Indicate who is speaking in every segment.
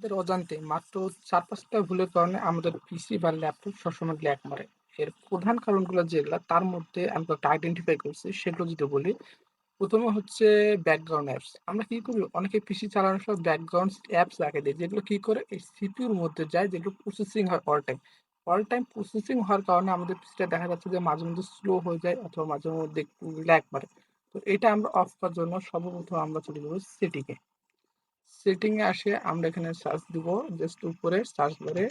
Speaker 1: আমাদের অজান্তে মাত্র ৪-৫টা ভুলের কারণে আমাদের পিসি বা ল্যাপটপ সবসময় ল্যাগ মারে। এর প্রধান কারণগুলো যেগুলা তার মধ্যে আমি কয়েকটা আইডেন্টিফাই করছি সেগুলো যদি বলি, ১ম এ হচ্ছে ব্যাকগ্রাউন্ড অ্যাপস। আমরা কি করি অনেকে পিসি চালানোর সময় ব্যাকগ্রাউন্ড অ্যাপস রাখে দেই যেগুলো কি করে এই সিপিইউর মধ্যে যায় যেগুলো প্রসেসিং হয় all time. All time processing হওয়ার কারণে আমাদের পিসিটা দেখা যাচ্ছে যে মাঝে মধ্যে স্লো হয়ে যায় অথবা মাঝে মধ্যে একটু ল্যাগ মারে। তো এটা আমরা অফ করার জন্য সর্বপ্রথম আমরা চলে যাবো সেটিং এ। সেটিং এ আসে আমরা এখানে সার্চ দিব জাস্ট উপরে সার্চ বারে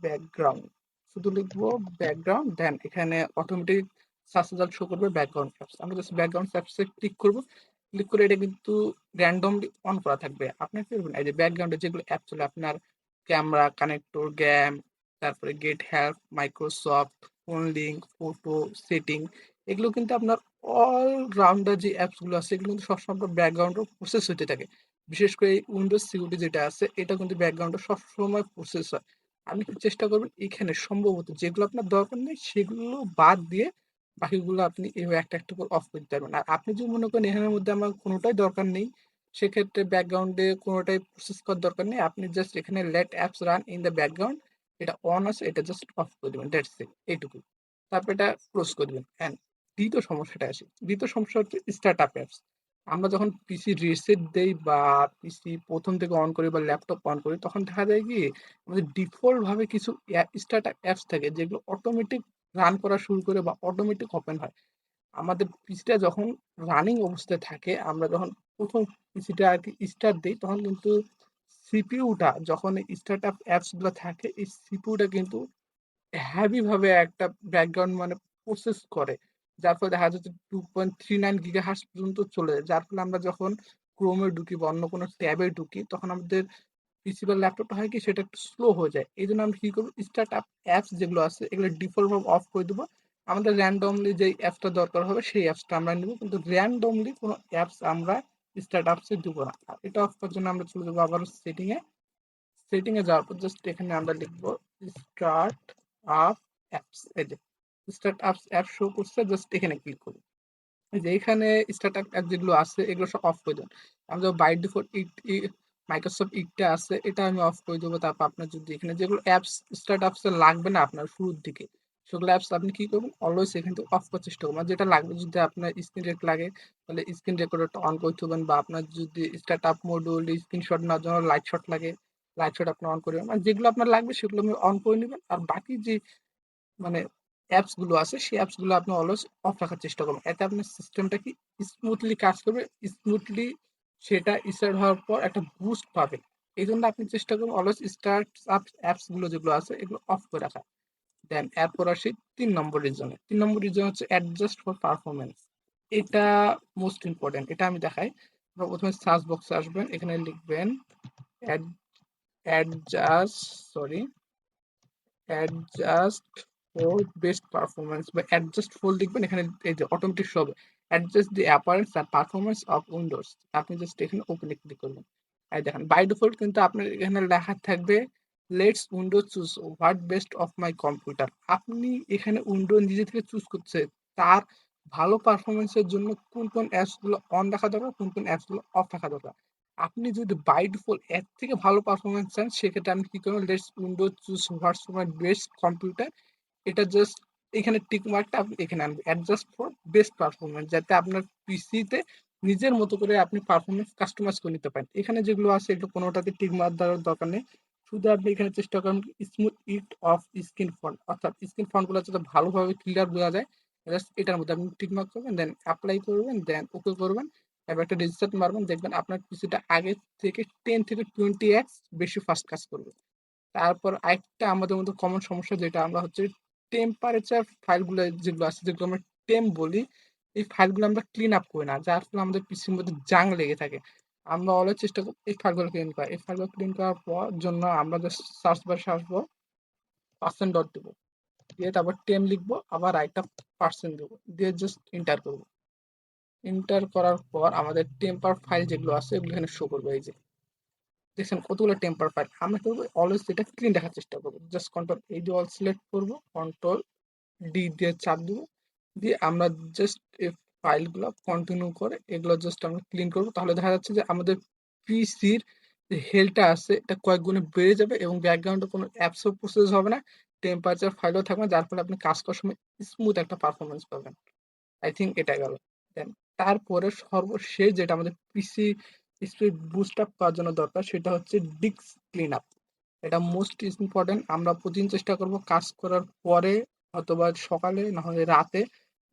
Speaker 1: ব্যাকগ্রাউন্ড শুধু লিখবো ব্যাকগ্রাউন্ড দেন এখানে অটোমেটিক সার্চ রেজাল্ট শো করবে ব্যাকগ্রাউন্ড অ্যাপস। আমরা জাস্ট ব্যাকগ্রাউন্ড অ্যাপসে ক্লিক করব। ক্লিক করে এটা কিন্তু র্যান্ডমলি অন করা থাকবে। আপনি কি করবেন এই যে ব্যাকগ্রাউন্ডে যেগুলো অ্যাপ চলে আপনার ক্যামেরা কানেক্টর গ্যাম তারপরে get help Microsoft phone link photo setting এগুলো কিন্তু আপনার অল রাউন্ডার যে অ্যাপসগুলো আছে এগুলো কিন্তু সবসময় আপনার ব্যাকগ্রাউন্ডে প্রসেস হতে থাকে। বিশেষ করে এই উইন্ডোজ সিকিউরিটি যেটা আছে এটা কিন্তু ব্যাকগ্রাউন্ডে সবসময় প্রসেস হয়। আপনি একটু চেষ্টা করবেন এখানে সম্ভবত যেগুলো আপনার দরকার নেই সেগুলো বাদ দিয়ে বাকিগুলো আপনি এভাবে একটা একটা করে অফ করতে পারবেন। আর আপনি যদি মনে করেন এখানের মধ্যে আমার কোনোটাই দরকার নেই সেক্ষেত্রে ব্যাকগ্রাউন্ডে কোনোটাই প্রসেস করার দরকার নেই। আপনি জাস্ট এখানে let apps run in the background এটা অন আছে এটা জাস্ট অফ করে দেবেন দ্যাটস ইট এইটুকু। তারপর এটা ক্লোজ করে দেবেন অ্যান্ড দ্বিতীয় সমস্যাটা আসে। দ্বিতীয় সমস্যা হচ্ছে স্টার্ট আপ অ্যাপস। আমরা যখন পিসি রিসেট দেই বা পিসি প্রথম থেকে অন করি বা ল্যাপটপ অন করি তখন দেখা যায় কি আমাদের ডিফল্ট ভাবে কিছু স্টার্ট আপ অ্যাপস থাকে যেগুলো অটোমেটিক রান করা শুরু করে বা অটোমেটিক ওপেন হয়। আমাদের পিসিটা যখন রানিং অবস্থায় থাকে আমরা যখন প্রথম পিসিটা আর কি স্টার্ট দিই তখন কিন্তু সিপিইউটা যখন স্টার্ট আপ অ্যাপস গুলো থাকে এই সিপিইউটা কিন্তু হেভি ভাবে একটা ব্যাকগ্রাউন্ড মানে প্রসেস করে। যার ফলে দেখা যাচ্ছে 2.39 গিগাহার্টজ পর্যন্ত চলে যায়। যার ফলে আমরা যখন ক্রোমে ঢুকি বা অন্য কোনো ট্যাবে ঢুকি তখন আমাদের পিসি বা ল্যাপটপটা হয় কি সেটা একটু স্লো হয়ে যায়। এইজন্য আমরা কি করব স্টার্ট আপ অ্যাপস যেগুলো আছে এগুলো ডিফল্ট ভাবে অফ করে দেব। আমাদের র‍্যান্ডমলি যেই অ্যাপসটা দরকার হবে সেই অ্যাপসটা আমরা নিব। কিন্তু র‍্যান্ডমলি কোনো অ্যাপস আমরা স্টার্ট আপস এ দিব না। আর এটা অফ করার জন্য আমরা চলে যাব আবারও সেটিং এ। সেটিং এ যাওয়ার পর জাস্ট এখানে আমরা লিখব স্টার্ট আপ অ্যাপস। এই যে স্টার্ট আপস অ্যাপ শো করছে জাস্ট এখানে ক্লিক করব। এই যে এখানে স্টার্ট আপ অ্যাপ যেগুলো আছে এগুলো সব অফ করে দেন। আমাদের বাই ডিফল্ট মাইক্রোসফট ইটটা আছে এটা আমি অফ করে দেবো। তারপর আপনার যদি এখানে যেগুলো অ্যাপস স্টার্ট আপস লাগবে না আপনার শুরুর দিকে সেগুলো অ্যাপস আপনি কি করবেন অলওয়েজ এখান থেকে অফ করার চেষ্টা করবেন। আর যেটা লাগবে যদি আপনার স্ক্রিন রেক লাগে তাহলে স্ক্রিন রেকর্ডারটা অন করে থবেন বা আপনার যদি স্টার্ট আপ মডিউল স্ক্রিনশট নেওয়ার জন্য লাইট শট লাগে লাইট শট আপনি অন করবেন। মানে যেগুলো আপনার লাগবে সেগুলো আপনি অন করে নেবেন। আর বাকি যে মানে অ্যাপস গুলো আছে সেই অ্যাপস গুলো আপনি অলওয়েজ অফ রাখার চেষ্টা করবেন। এতে আপনার সিস্টেমটা কি স্মুথলি কাজ করবে। স্মুথলি সেটা স্টার্ট হওয়ার পর একটা বুস্ট পাবে। এইজন্য আপনি চেষ্টা করবেন অলওয়েজ স্টার্ট আপ অ্যাপস গুলো যেগুলো আছে এগুলো অফ করে রাখা। দেন এরপর আসি ৩ নম্বর রিজনে। ৩ নম্বর রিজন হচ্ছে অ্যাডজাস্ট ফর পারফরম্যান্স। এটা মোস্ট ইম্পোর্টেন্ট। এটা আমি দেখাই। আপনারা ১ম এ সার্চ বক্সে আসবেন। এখানে লিখবেন add adjust sorry adjust for best performance বা অ্যাডজাস্ট ফর লিখবেন এখানে এই যে অটোমেটিক শো হবে adjust the appearance and performance of Windows. আপনি জাস্ট এখানে ওপেনে ক্লিক করবেন। এই দেখেন বাই ডিফল্ট কিন্তু আপনার এখানে লেখা থাকবে let's Windows choose what best of my computer. আপনি এখানে উইন্ডো নিজে থেকে চুজ করছে তার ভালো পারফরমেন্সের জন্য কোন কোন অ্যাপস গুলো অন রাখা দরকার কোন কোন অ্যাপস গুলো অফ রাখা দরকার। আপনি যদি বাই ডিফল্ট এর থেকে ভালো পারফরমেন্স চান সেক্ষেত্রে আপনি কি করবেন let's Windows choose what's my best computer এটা জাস্ট এখানে টিক মার্কটা আপনি এখানে আনবেন অ্যাডজাস্ট ফর বেস্ট পারফরমেন্স যাতে আপনার পিসিতে নিজের মতো করে আপনি পারফরমেন্স কাস্টমাইজ করে নিতে পারেন। এখানে যেগুলো আছে এগুলো কোনোটাতে টিক মার্ক দেওয়ার দরকার নেই। শুধু আপনি এখানে চেষ্টা করেন smooth it off screen font অর্থাৎ স্ক্রিন ফন্টগুলো যাতে ভালোভাবে ক্লিয়ার বোঝা যায় জাস্ট এটার মধ্যে আপনি টিক মার্ক করবেন দেন অ্যাপ্লাই করবেন দেন ওকে করবেন। এবার একটা রিসেট মারবেন দেখবেন আপনার পিসিটা আগে থেকে 10 থেকে 20x বেশি ফাস্ট কাজ করবে। তারপর আরেকটা আমাদের মধ্যে কমন সমস্যা যেটা আমরা হচ্ছে টেম্পারেচার ফাইলগুলো যেগুলো আছে যেগুলো আমরা টেম্প বলি এই ফাইলগুলো আমরা ক্লিন আপ করি না যার ফলে আমাদের পিসির মধ্যে জাং লেগে থাকে। আমরা অলওয়েজ চেষ্টা করি এই ফাইলগুলো ক্লিন করা। এই ফাইলগুলো ক্লিন করার পর জন্য আমরা জাস্ট সার্চ বারে আসবো পার্সেন্ট ডট দেবো দিয়ে তারপর টেম লিখবো আবার একটা পার্সেন্ট দেবো দিয়ে জাস্ট এন্টার করবো। এন্টার করার পর আমাদের টেম্পার ফাইল যেগুলো আছে এগুলো এখানে শো করবে। এই যে দেখছেন কতগুলো টেম্পার ফাইল আমরা করবো অলওয়েজ এটা ক্লিন রাখার চেষ্টা করবো। জাস্ট কন্ট্রোল এই যে অল সিলেক্ট করবো কন্ট্রোল ডি দিয়ে চাপ দেবো দিয়ে আমরা জাস্ট এই ফাইলগুলো কন্টিনিউ করে এগুলো জাস্ট আমরা ক্লিন করবো। তাহলে দেখা যাচ্ছে যে আমাদের পিসির যে হেলটা আছে এটা কয়েক গুণে বেড়ে যাবে এবং ব্যাকগ্রাউন্ডে কোনো অ্যাপসও প্রসেস হবে না, টেম্পারেচার ফাইলও থাকবে না, যার ফলে আপনি কাজ করার সময় স্মুথ একটা পারফরম্যান্স পাবেন। আই থিঙ্ক এটা গেল। দেন তারপরে সর্বশেষ যেটা আমাদের পিসি স্পিড বুস্ট আপ করার জন্য দরকার সেটা হচ্ছে ডিস্ক ক্লিন আপ। এটা মোস্ট ইম্পর্টেন্ট। আমরা প্রতিদিন চেষ্টা করব কাজ করার পরে অথবা সকালে না হলে রাতে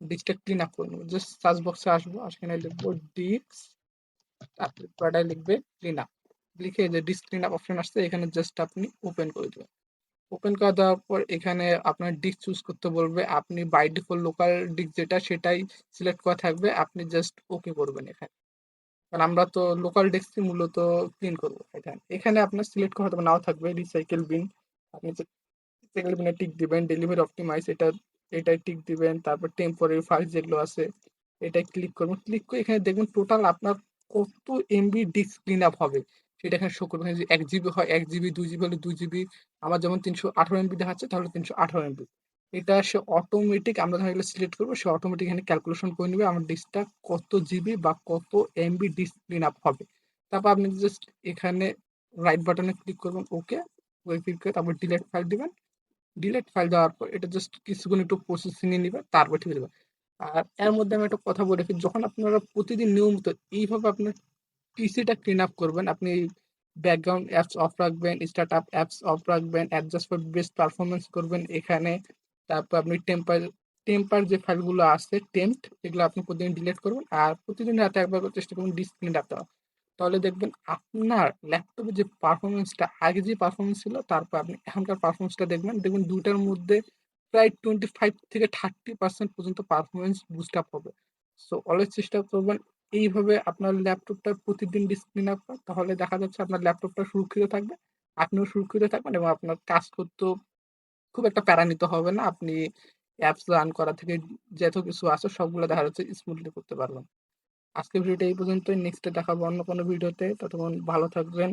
Speaker 1: ডিস্কটা ক্লিন আপ করে নেবো। জাস্ট সার্চ বক্সে আসবো, সেখানে লিখবো ডিস্ক, তারপরে কয়টায় লিখবে ক্লিন আপ, লিখে যে ডিস্ক ক্লিন আপ অপশন আসছে এখানে জাস্ট আপনি ওপেন করে দেবেন। ওপেন করে দেওয়ার পর এখানে আপনার ডিস্ক চুজ করতে বলবে, আপনি বাই ডিফল্ট লোকাল ডিস্ক যেটা সেটাই সিলেক্ট করা থাকবে, আপনি জাস্ট ওকে করবেন এখানে। কারণ আমরা তো লোকাল ডেস্কই মূলত ক্লিন করবো এখানে। এখানে আপনার সিলেক্ট করা হয়তো নাও থাকবে রিসাইকেল বিন, আপনি রিসাইকেল বিনে টিক দিবেন, ডেলিভারি অপটিমাইজ এটাই টিক দিবেন, তারপর টেম্পোরারি ফাইল যেগুলো আছে এটাই ক্লিক করবেন। ক্লিক করে এখানে দেখবেন টোটাল আপনার কত এমবি ডিস্ক ক্লিন আপ হবে সেটা এখানে শো করবে। যদি 1 জিবি হয় 1 জিবি, 2 জিবি হলে 2 জিবি, আমার যেমন 318 এমবি দেখাচ্ছে তাহলে 318 এমবি। এটা সে অটোমেটিক, আমরা যখন এগুলো সিলেক্ট করবো সে অটোমেটিক এখানে ক্যালকুলেশন করে নেবে আমার ডিস্কটা কত জিবি বা কত এমবি ডিস্ক ক্লিন আপ হবে। তারপর আপনি জাস্ট এখানে রাইট বাটনে ক্লিক করবেন, ওকে ক্লিক করে তারপর ডিলেট ফাইল দিবেন। ডিলেট ফাইল দেওয়ার পর এটা জাস্ট কিছুক্ষণ একটু প্রসেসিং এ নিবে, তারপর ঠিক দেবে। আর এর মধ্যে আমি একটা কথা বলে রাখি, যখন আপনারা প্রতিদিন নিয়মিত এইভাবে আপনার পিসিটা ক্লিন আপ করবেন, আপনি ব্যাকগ্রাউন্ড অ্যাপস অফ রাখবেন, স্টার্টআপ অ্যাপস অফ রাখবেন, অ্যাডজাস্ট ফর বেস্ট পারফরমেন্স করবেন এখানে। তারপর আপনি টেম্পার যে ফাইলগুলো আছে টেম্পড এগুলো আপনি প্রতিদিন ডিলিট করবেন আর প্রতিদিন রাতে একবার করে চেষ্টা করবেন ডিস্ক ক্লিন আপ দেওয়া। তাহলে দেখবেন আপনার ল্যাপটপের যে পারফরমেন্সটা আগে যে পারফরমেন্স ছিল তারপর আপনি এখনকার পারফরমেন্সটা দেখবেন দুইটার মধ্যে প্রায় 25 থেকে 30% পর্যন্ত পারফরমেন্স বুস্ট আপ হবে। সো অলওয়েজ চেষ্টা করবেন এইভাবে আপনার ল্যাপটপটা প্রতিদিন ডিস্ক ক্লিন আপ করা, তাহলে দেখা যাচ্ছে আপনার ল্যাপটপটা সুরক্ষিত থাকবে, আপনিও সুরক্ষিত থাকবেন এবং আপনার কাজ করতেও খুব একটা প্যারা নিতে হবে না। আপনি অ্যাপস রান করা থেকে যত কিছু আছে সবগুলো দেখা যাচ্ছে স্মুথলি করতে পারবেন। আজকের ভিডিওটা এই পর্যন্তই। নেক্সটে দেখাবো অন্য কোনো ভিডিওতে। ততক্ষণ ভালো থাকবেন।